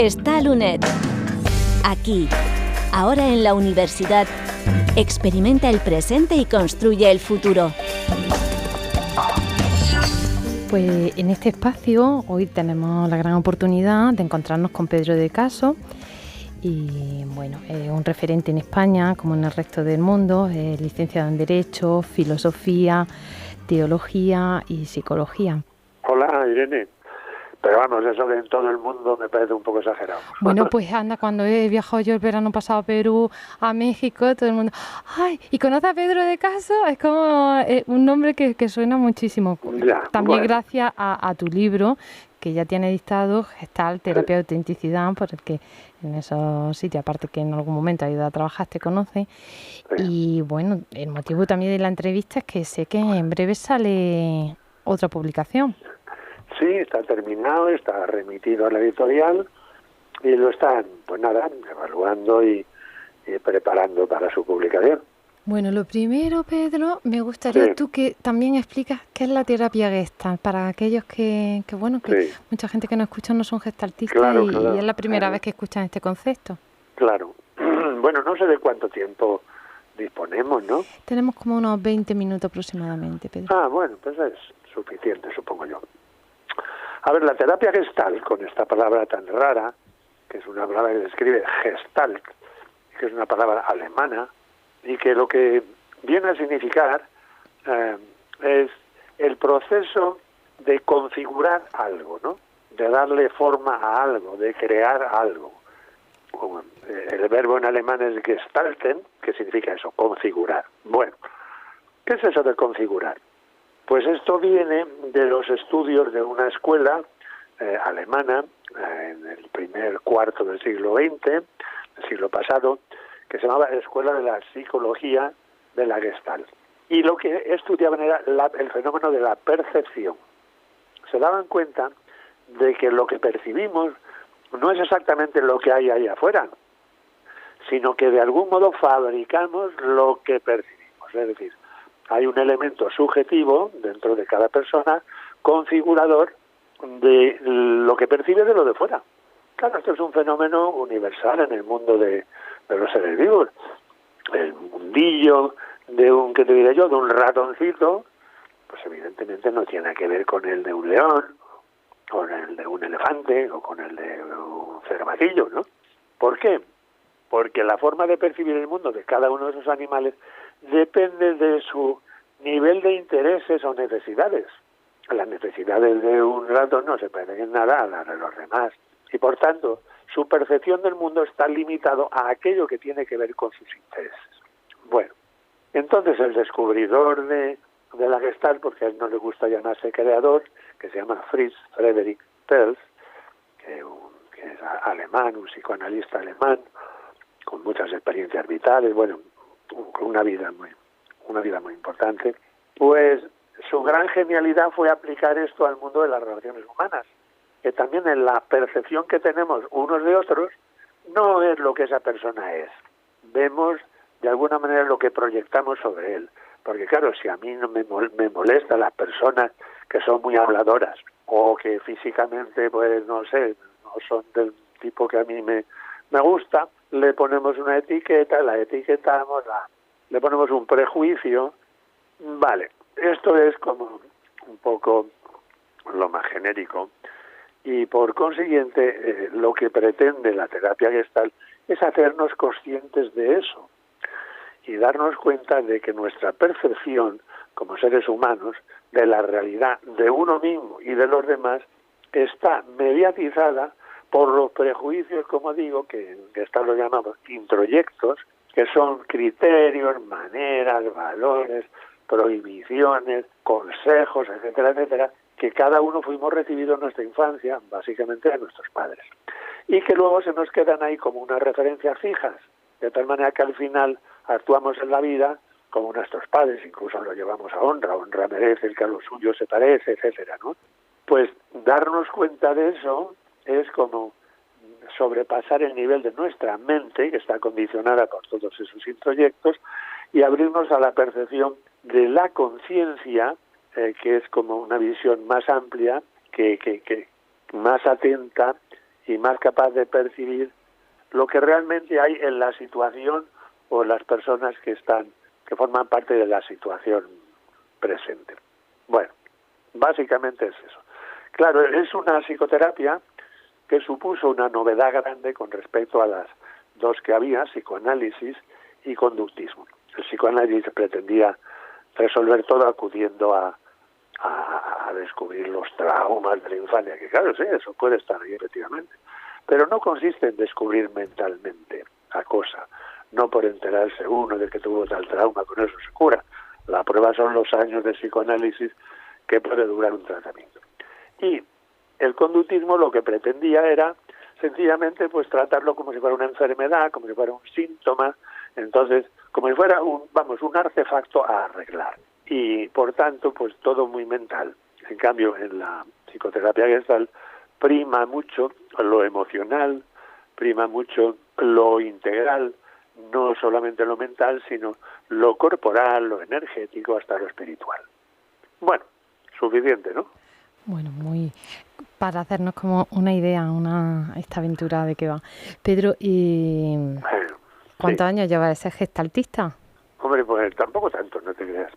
Gestalunet. Aquí, ahora en la universidad, experimenta el presente y construye el futuro. Pues en este espacio hoy tenemos la gran oportunidad de encontrarnos con Pedro de Caso. Y bueno, es un referente en España como en el resto del mundo, es licenciado en Derecho, Filosofía, Teología y Psicología. Hola, Irene. Pero vamos, eso de en todo el mundo me parece un poco exagerado. Bueno, pues anda, cuando he viajado yo el verano pasado a Perú, a México, todo el mundo, ¡ay! ¿Y conoce a Pedro de Caso? Es como un nombre que suena muchísimo. Ya, también bueno. gracias a tu libro, que ya tiene editado, Gestalt, Terapia de Autenticidad, por el que en esos sitios, aparte que en algún momento ha ido a trabajar, te conoce. Sí. Y bueno, el motivo también de la entrevista es que sé que en breve sale otra publicación. Sí, está terminado, está remitido a la editorial y lo están, pues nada, evaluando y preparando para su publicación. Bueno, lo primero, Pedro, me gustaría Sí. tú que también explicas qué es la terapia Gestalt, para aquellos que Sí. mucha gente que nos escucha no son gestaltistas Claro, y claro. es la primera vez que escuchan este concepto. Claro. Bueno, no sé de cuánto tiempo disponemos, ¿no? Tenemos como unos 20 minutos aproximadamente, Pedro. Ah, bueno, pues es suficiente, supongo yo. A ver, la terapia Gestalt, con esta palabra tan rara, que es una palabra que se escribe Gestalt, que es una palabra alemana, y que lo que viene a significar es el proceso de configurar algo, ¿no? De darle forma a algo, de crear algo. Como, el verbo en alemán es gestalten, que significa eso, configurar. Bueno, ¿qué es eso de configurar? Pues esto viene de los estudios de una escuela alemana en el primer cuarto del siglo XX, del siglo pasado, que se llamaba Escuela de la Psicología de la Gestalt. Y lo que estudiaban era el fenómeno de la percepción. Se daban cuenta de que lo que percibimos no es exactamente lo que hay ahí afuera, sino que de algún modo fabricamos lo que percibimos. Es decir, hay un elemento subjetivo dentro de cada persona, configurador de lo que percibe de lo de fuera. Claro, esto es un fenómeno universal en el mundo de los seres vivos. El mundillo de un, ¿qué te diré yo?, de un ratoncito, pues evidentemente no tiene que ver con el de un león, con el de un elefante o con el de un cervatillo, ¿no? ¿Por qué? Porque la forma de percibir el mundo de cada uno de esos animales depende de su nivel de intereses o necesidades. Las necesidades de un ratón no se parecen en nada a las de los demás. Y por tanto, su percepción del mundo está limitado a aquello que tiene que ver con sus intereses. Bueno, entonces el descubridor de la Gestalt, porque a él no le gusta llamarse creador, que se llama Fritz Friedrich Perls, que es alemán, un psicoanalista alemán, con muchas experiencias vitales, bueno, con una vida muy importante, pues su gran genialidad fue aplicar esto al mundo de las relaciones humanas, que también en la percepción que tenemos unos de otros no es lo que esa persona es. Vemos de alguna manera lo que proyectamos sobre él. Porque claro, si a mí no me molesta las personas que son muy habladoras o que físicamente, pues no sé, no son del tipo que a mí me gusta, le ponemos una etiqueta, la etiquetamos, le ponemos un prejuicio. Vale, esto es como un poco lo más genérico. Y por consiguiente, lo que pretende la terapia Gestalt es hacernos conscientes de eso y darnos cuenta de que nuestra percepción como seres humanos de la realidad de uno mismo y de los demás está mediatizada por los prejuicios, como digo, que en Gestalt lo llamamos introyectos, que son criterios, maneras, valores, prohibiciones, consejos, etcétera, etcétera, que cada uno fuimos recibidos en nuestra infancia, básicamente de nuestros padres, y que luego se nos quedan ahí como unas referencias fijas, de tal manera que al final actuamos en la vida como nuestros padres, incluso lo llevamos a honra merece el que a lo suyo se parece, etcétera, ¿no? Pues darnos cuenta de eso es como sobrepasar el nivel de nuestra mente, que está condicionada por todos esos introyectos, y abrirnos a la percepción de la conciencia, que es como una visión más amplia, que más atenta y más capaz de percibir lo que realmente hay en la situación o en las personas que forman parte de la situación presente. Bueno, básicamente es eso. Claro, es una psicoterapia que supuso una novedad grande con respecto a las dos que había, psicoanálisis y conductismo. El psicoanálisis pretendía resolver todo acudiendo a descubrir los traumas de la infancia, que claro, sí, eso puede estar ahí efectivamente, pero no consiste en descubrir mentalmente la cosa, no por enterarse uno de que tuvo tal trauma, con eso se cura. La prueba son los años de psicoanálisis que puede durar un tratamiento. Y el conductismo lo que pretendía era sencillamente pues tratarlo como si fuera una enfermedad, como si fuera un síntoma, entonces como si fuera un artefacto a arreglar. Y por tanto pues todo muy mental. En cambio en la psicoterapia Gestalt prima mucho lo emocional, prima mucho lo integral, no solamente lo mental, sino lo corporal, lo energético, hasta lo espiritual. Bueno, suficiente, ¿no? Bueno, para hacernos como una idea, esta aventura de qué va. Pedro, ¿y cuántos años lleva de ser gestaltista? Hombre, pues tampoco tanto, no te creas.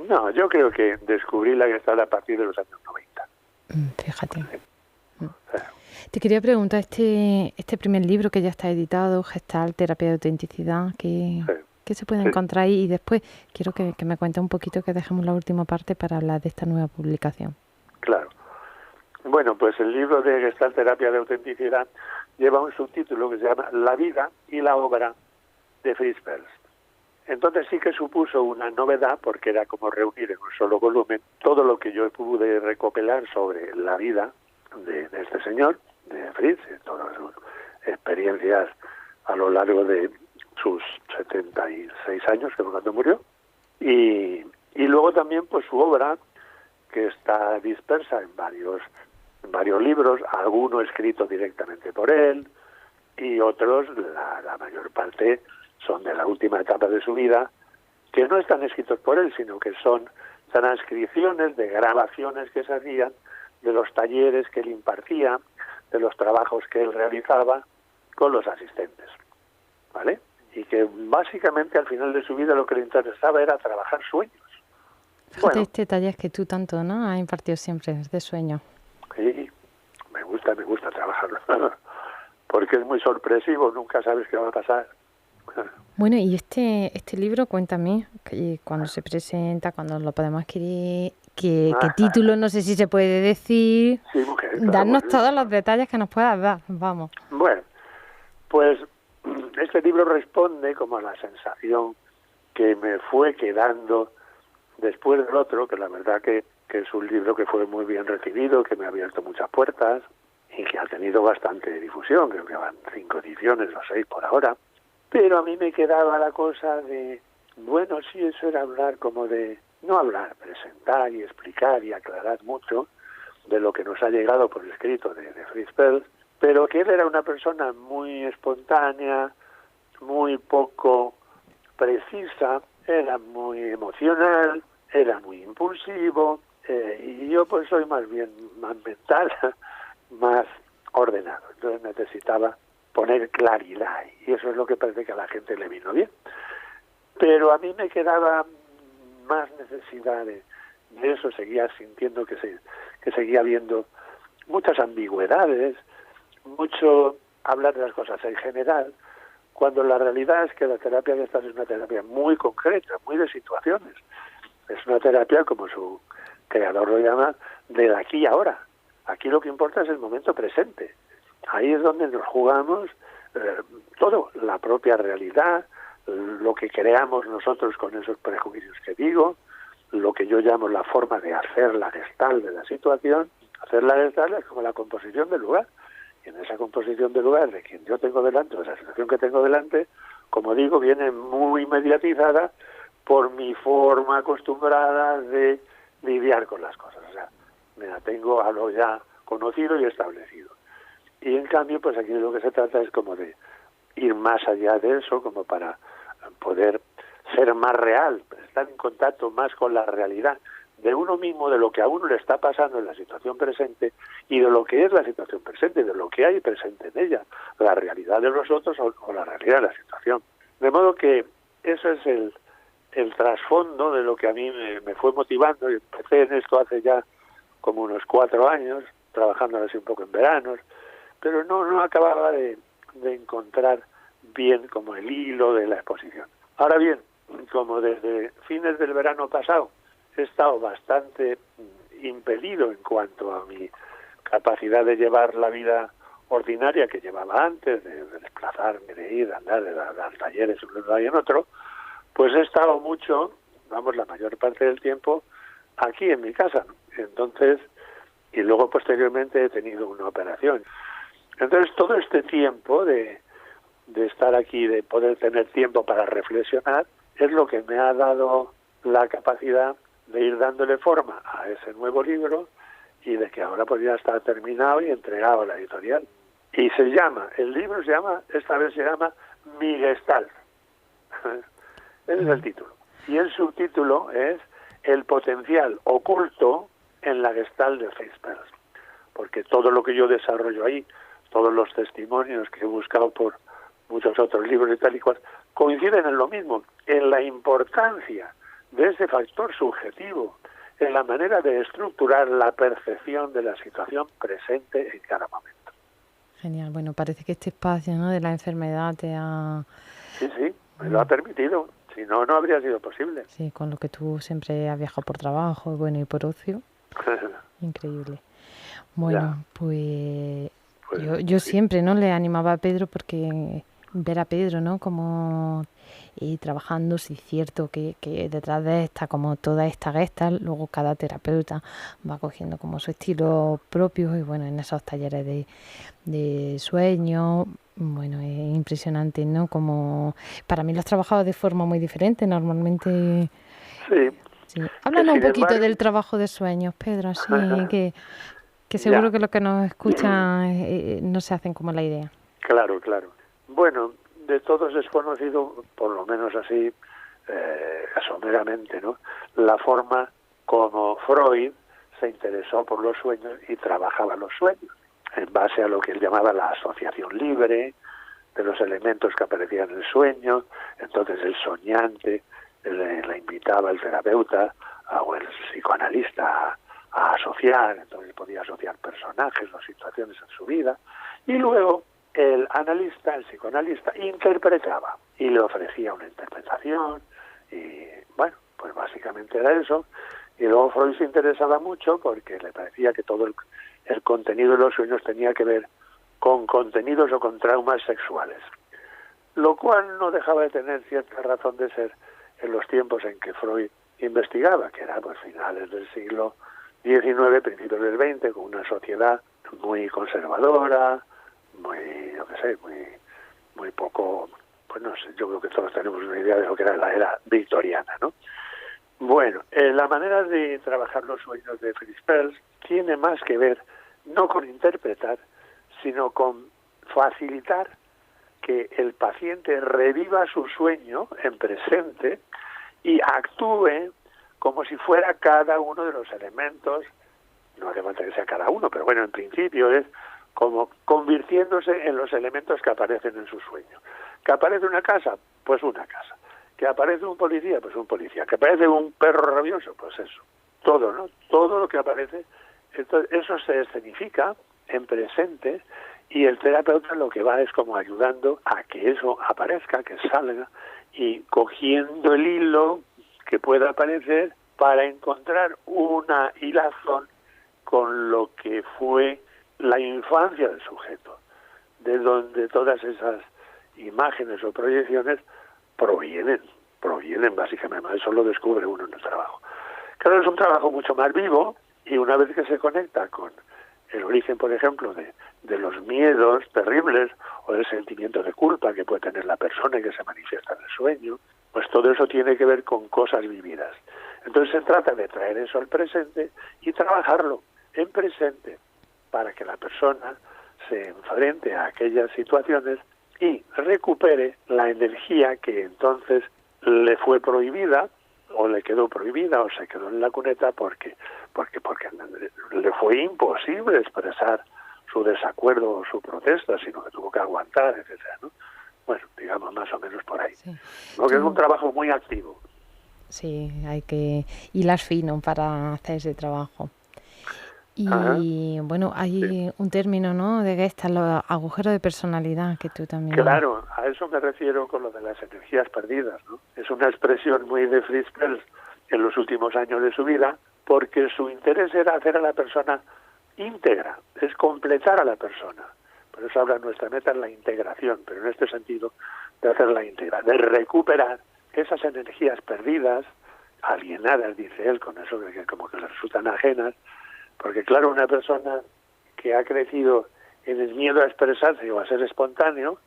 No, yo creo que descubrí la Gestalt a partir de los años 90. Fíjate. Te quería preguntar, este primer libro que ya está editado, Gestalt, Terapia de Autenticidad, ¿qué se puede encontrar ahí? Y después quiero que me cuentes un poquito, que dejemos la última parte para hablar de esta nueva publicación. Claro. Bueno, pues el libro de Gestalt, Terapia de Autenticidad lleva un subtítulo que se llama La vida y la obra de Fritz Perls. Entonces sí que supuso una novedad, porque era como reunir en un solo volumen todo lo que yo pude recopilar sobre la vida de este señor, de Fritz, todas sus experiencias a lo largo de sus 76 años, que fue cuando murió, y luego también pues su obra, que está dispersa en varios libros, alguno escrito directamente por él, y otros, la mayor parte, son de la última etapa de su vida, que no están escritos por él, sino que son transcripciones de grabaciones que se hacían, de los talleres que él impartía, de los trabajos que él realizaba con los asistentes, ¿vale? Y que básicamente al final de su vida lo que le interesaba era trabajar sueños. Fíjate, este taller que tú tanto, ¿no?, has impartido siempre, es de sueño. Sí, me gusta trabajarlo, porque es muy sorpresivo, nunca sabes qué va a pasar. Bueno, y este libro, cuéntame, cuándo se presenta, cuándo lo podemos adquirir, qué título, no sé si se puede decir. Sí, mujer, darnos todos los detalles que nos puedas dar, vamos. Bueno, pues este libro responde como a la sensación que me fue quedando después del otro, que la verdad que es un libro que fue muy bien recibido, que me ha abierto muchas puertas y que ha tenido bastante difusión, creo que van 5 ediciones o 6 por ahora. Pero a mí me quedaba la cosa de, bueno, sí, eso era hablar como de, no hablar, presentar y explicar y aclarar mucho de lo que nos ha llegado por escrito de Fritz Perls, pero que él era una persona muy espontánea, muy poco precisa, era muy emocional, era muy impulsivo, y yo pues soy más bien más mental, más ordenado, entonces necesitaba poner claridad, y eso es lo que parece que a la gente le vino bien. Pero a mí me quedaba más necesidad de eso, seguía sintiendo que seguía habiendo muchas ambigüedades, mucho hablar de las cosas en general, cuando la realidad es que la terapia de estas es una terapia muy concreta, muy de situaciones. Es una terapia, como su creador lo llama, del aquí y ahora. Aquí lo que importa es el momento presente. Ahí es donde nos jugamos todo, la propia realidad, lo que creamos nosotros con esos prejuicios que digo, lo que yo llamo la forma de hacer la Gestalt de la situación. Hacer la Gestalt es como la composición del lugar. Y en esa composición del lugar de quien yo tengo delante, o esa situación que tengo delante, como digo, viene muy mediatizada por mi forma acostumbrada de lidiar con las cosas. O sea, me atengo a lo ya conocido y establecido. Y en cambio, pues aquí lo que se trata es como de ir más allá de eso, como para poder ser más real, estar en contacto más con la realidad de uno mismo, de lo que a uno le está pasando en la situación presente y de lo que es la situación presente, de lo que hay presente en ella, la realidad de los otros o la realidad de la situación. De modo que eso es el trasfondo de lo que a mí me fue motivando. Y empecé en esto hace ya como unos 4 años, trabajando así un poco en veranos, pero no acababa de encontrar bien como el hilo de la exposición. Ahora bien, como desde fines del verano pasado he estado bastante impedido en cuanto a mi capacidad de llevar la vida ordinaria que llevaba antes, de desplazarme, de ir, de andar, de dar talleres un lado y en otro, pues he estado mucho, la mayor parte del tiempo, aquí en mi casa, ¿no? Entonces, y luego posteriormente he tenido una operación. Entonces, todo este tiempo de estar aquí, de poder tener tiempo para reflexionar, es lo que me ha dado la capacidad de ir dándole forma a ese nuevo libro y de que ahora pues ya está terminado y entregado a la editorial. Y el libro esta vez se llama Mi Gestalt. Ese es el título. Y el subtítulo es El potencial oculto en la Gestalt de Fritz-Perls. Porque todo lo que yo desarrollo ahí, todos los testimonios que he buscado por muchos otros libros y tal y cual, coinciden en lo mismo, en la importancia de ese factor subjetivo, en la manera de estructurar la percepción de la situación presente en cada momento. Genial. Bueno, parece que este espacio, ¿no?, de la enfermedad te ha... Sí, me lo ha permitido. Si no, no habría sido posible. Sí, con lo que tú siempre has viajado por trabajo, bueno, y por ocio. Increíble. Bueno, pues yo sí. siempre, ¿no?, le animaba a Pedro, porque ver a Pedro, ¿no?, como trabajando, sí es cierto que detrás de esta, como toda esta Gestalt, luego cada terapeuta va cogiendo como su estilo propio, y bueno, en esos talleres de sueño, bueno, es impresionante, ¿no? Como para mí lo has trabajado de forma muy diferente, normalmente. Sí. Háblanos un poquito del trabajo de sueños, Pedro, así que seguro que los que nos escuchan no se hacen como la idea. Claro. Bueno, de todos es conocido, por lo menos así, someramente, ¿no?, la forma como Freud se interesó por los sueños y trabajaba los sueños, en base a lo que él llamaba la asociación libre de los elementos que aparecían en el sueño. Entonces el soñante le invitaba al terapeuta o el psicoanalista a asociar, entonces podía asociar personajes o situaciones en su vida, y luego el psicoanalista, interpretaba y le ofrecía una interpretación, y bueno, pues básicamente era eso. Y luego Freud se interesaba mucho porque le parecía que todo el contenido de los sueños tenía que ver con contenidos o con traumas sexuales, lo cual no dejaba de tener cierta razón de ser en los tiempos en que Freud investigaba, que era pues finales del siglo XIX, principios del XX, con una sociedad muy conservadora, muy poco, pues no sé, yo creo que todos tenemos una idea de lo que era la era victoriana, ¿no? Bueno, la manera de trabajar los sueños de Fritz-Perls tiene más que ver no con interpretar, sino con facilitar que el paciente reviva su sueño en presente y actúe como si fuera cada uno de los elementos. No hace falta que sea cada uno, pero bueno, en principio es como convirtiéndose en los elementos que aparecen en su sueño. ¿Que aparece una casa? Pues una casa. ¿Que aparece un policía? Pues un policía. ¿Que aparece un perro rabioso? Pues eso. Todo, ¿no? Todo lo que aparece. Entonces, eso se escenifica en presente, y el terapeuta lo que va es como ayudando a que eso aparezca, que salga, y cogiendo el hilo que pueda aparecer para encontrar una hilazón con lo que fue la infancia del sujeto, de donde todas esas imágenes o proyecciones provienen básicamente. Eso lo descubre uno en el trabajo. Claro, es un trabajo mucho más vivo, y una vez que se conecta con el origen, por ejemplo, de los miedos terribles o del sentimiento de culpa que puede tener la persona y que se manifiesta en el sueño, pues todo eso tiene que ver con cosas vividas. Entonces se trata de traer eso al presente y trabajarlo en presente para que la persona se enfrente a aquellas situaciones y recupere la energía que entonces le fue prohibida, o le quedó prohibida o se quedó en la cuneta porque le fue imposible expresar su desacuerdo o su protesta, sino que tuvo que aguantar, etcétera, ¿no? Bueno, digamos más o menos por ahí. Sí. Porque es un trabajo muy activo. Sí, hay que hilar fino para hacer ese trabajo. Y Ajá. bueno, hay un término, ¿no?, de Gestalt, los agujeros de personalidad, que tú también... Claro, a eso me refiero con lo de las energías perdidas, ¿no? Es una expresión muy de Fritz Perls en los últimos años de su vida, porque su interés era hacer a la persona íntegra, es completar a la persona. Por eso habla nuestra meta en la integración, pero en este sentido de hacerla íntegra, de recuperar esas energías perdidas, alienadas, dice él, con eso que como que le resultan ajenas, porque claro, una persona que ha crecido en el miedo a expresarse o a ser espontáneo,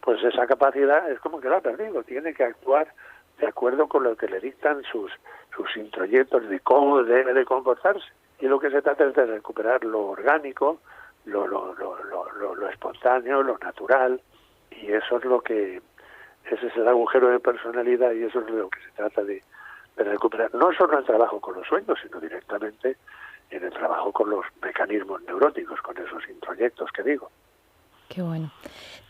pues esa capacidad es como que la ha perdido, tiene que actuar de acuerdo con lo que le dictan sus introyectos de cómo debe de comportarse. Y lo que se trata es de recuperar lo orgánico, lo espontáneo, lo natural, y eso es lo que, ese es el agujero de personalidad y eso es lo que se trata de recuperar, no solo en el trabajo con los sueños, sino directamente en el trabajo con los mecanismos neuróticos, con esos introyectos que digo. Qué bueno,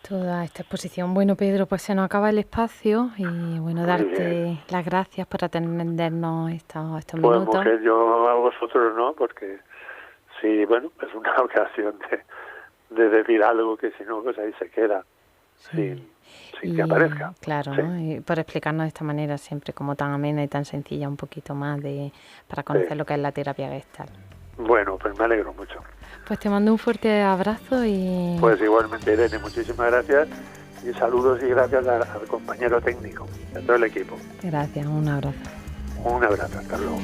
toda esta exposición. Bueno, Pedro, pues se nos acaba el espacio y bueno, darte las gracias por atendernos estos minutos. Pues mujer, yo a vosotros no, porque sí, bueno, es una ocasión de decir algo que si no, pues ahí se queda, sin que aparezca. Claro, Sí. ¿no? Y por explicarnos de esta manera siempre como tan amena y tan sencilla, un poquito más para conocer lo que es la terapia Gestalt. Bueno, pues me alegro mucho. Pues te mando un fuerte abrazo y... Pues igualmente, Irene, muchísimas gracias y saludos y gracias al compañero técnico, a todo el equipo. Gracias, un abrazo. Un abrazo, hasta luego.